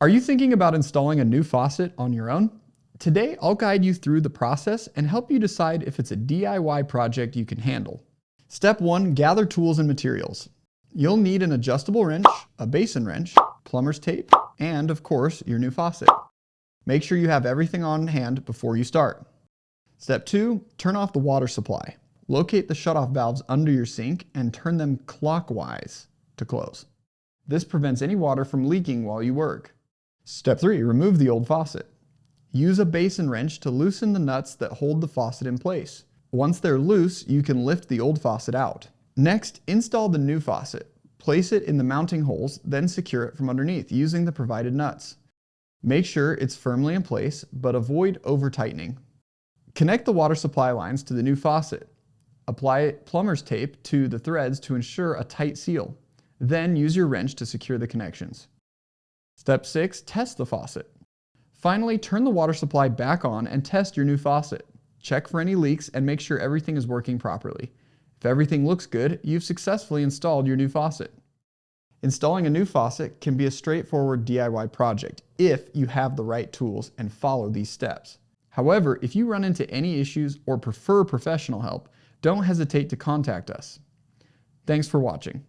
Are you thinking about installing a new faucet on your own? Today, I'll guide you through the process and help you decide if it's a DIY project you can handle. Step 1, gather tools and materials. You'll need an adjustable wrench, a basin wrench, plumber's tape, and of course, your new faucet. Make sure you have everything on hand before you start. Step 2, turn off the water supply. Locate the shutoff valves under your sink and turn them clockwise to close. This prevents any water from leaking while you work. Step 3, remove the old faucet. Use a basin wrench to loosen the nuts that hold the faucet in place. Once they're loose, you can lift the old faucet out. Next, install the new faucet. Place it in the mounting holes, then secure it from underneath using the provided nuts. Make sure it's firmly in place, but avoid over-tightening. Connect the water supply lines to the new faucet. Apply plumber's tape to the threads to ensure a tight seal. Then use your wrench to secure the connections. Step 6, test the faucet. Finally, turn the water supply back on and test your new faucet. Check for any leaks and make sure everything is working properly. If everything looks good, you've successfully installed your new faucet. Installing a new faucet can be a straightforward DIY project if you have the right tools and follow these steps. However, if you run into any issues or prefer professional help, don't hesitate to contact us. Thanks for watching.